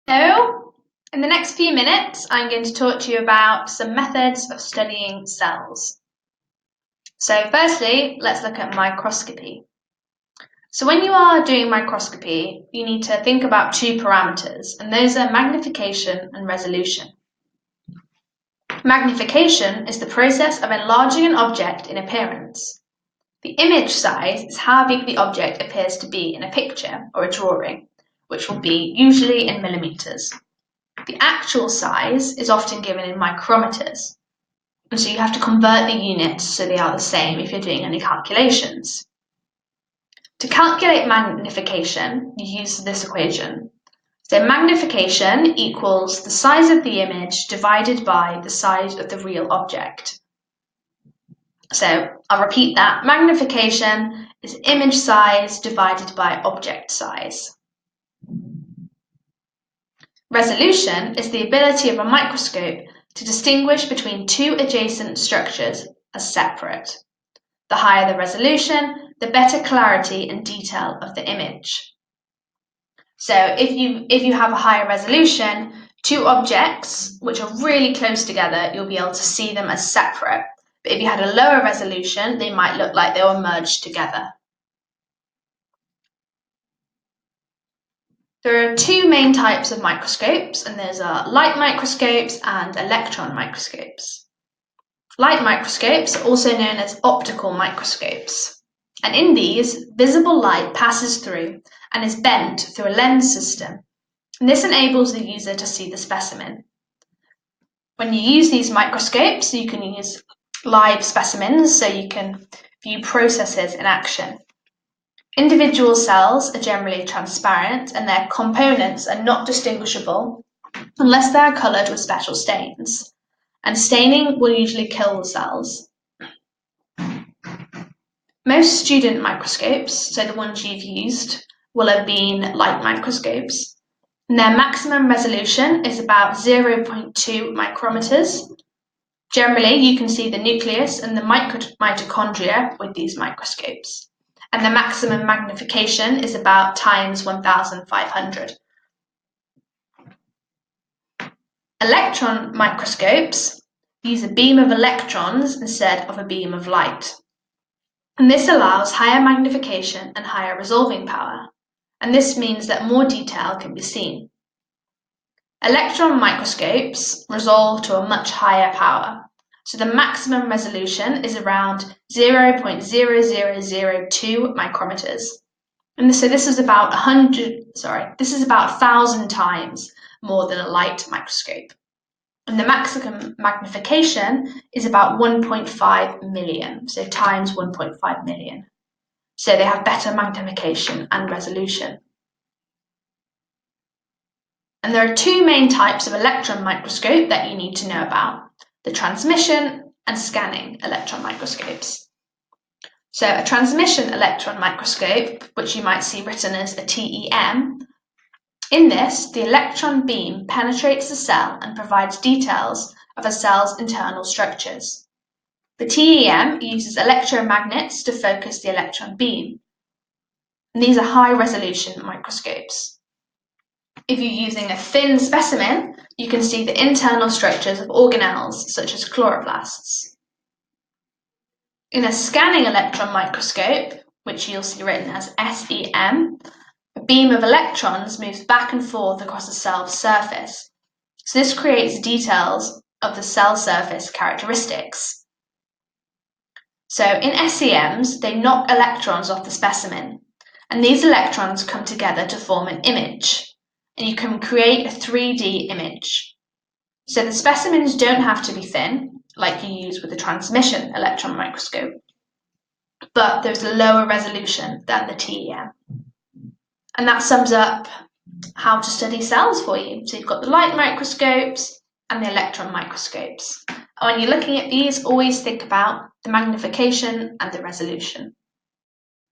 So, in the next few minutes, I'm going to talk to you about some methods of studying cells. So firstly, let's look at microscopy. So when you are doing microscopy, you need to think about two parameters, and those are magnification and resolution. Magnification is the process of enlarging an object in appearance. The image size is how big the object appears to be in a picture or a drawing, which will be usually in millimeters. The actual size is often given in micrometers, and so you have to convert the units so they are the same if you're doing any calculations. To calculate magnification, you use this equation. So magnification equals the size of the image divided by the size of the real object. So I'll repeat that. Magnification is image size divided by object size. Resolution is the ability of a microscope to distinguish between two adjacent structures as separate. The higher the resolution, the better clarity and detail of the image. So if you have a higher resolution, two objects which are really close together, you'll be able to see them as separate. But if you had a lower resolution, they might look like they were merged together. There are two main types of microscopes, and those are light microscopes and electron microscopes. Light microscopes are also known as optical microscopes, and in these, visible light passes through and is bent through a lens system, and this enables the user to see the specimen. When you use these microscopes, you can use live specimens, so you can view processes in action. Individual cells are generally transparent and their components are not distinguishable unless they are coloured with special stains, and staining will usually kill the cells. Most student microscopes, so the ones you've used, will have been light microscopes, and their maximum resolution is about 0.2 micrometers. Generally, you can see the nucleus and the mitochondria with these microscopes, and the maximum magnification is about times 1,500. Electron microscopes use a beam of electrons instead of a beam of light, and this allows higher magnification and higher resolving power, and this means that more detail can be seen. Electron microscopes resolve to a much higher power, so the maximum resolution is around 0.0002 micrometers. And so this is about 1,000 times more than a light microscope. And the maximum magnification is about 1.5 million, so times 1.5 million. So they have better magnification and resolution. And there are two main types of electron microscope that you need to know about: the transmission and scanning electron microscopes. So a transmission electron microscope, which you might see written as a TEM, in this, the electron beam penetrates the cell and provides details of a cell's internal structures. The TEM uses electromagnets to focus the electron beam, and these are high-resolution microscopes. If you're using a thin specimen, you can see the internal structures of organelles, such as chloroplasts. In a scanning electron microscope, which you'll see written as SEM, a beam of electrons moves back and forth across a cell's surface. So this creates details of the cell surface characteristics. So in SEMs, they knock electrons off the specimen, and these electrons come together to form an image, and you can create a 3D image. So the specimens don't have to be thin, like you use with a transmission electron microscope, but there's a lower resolution than the TEM. And that sums up how to study cells for you. So you've got the light microscopes and the electron microscopes. And when you're looking at these, always think about the magnification and the resolution.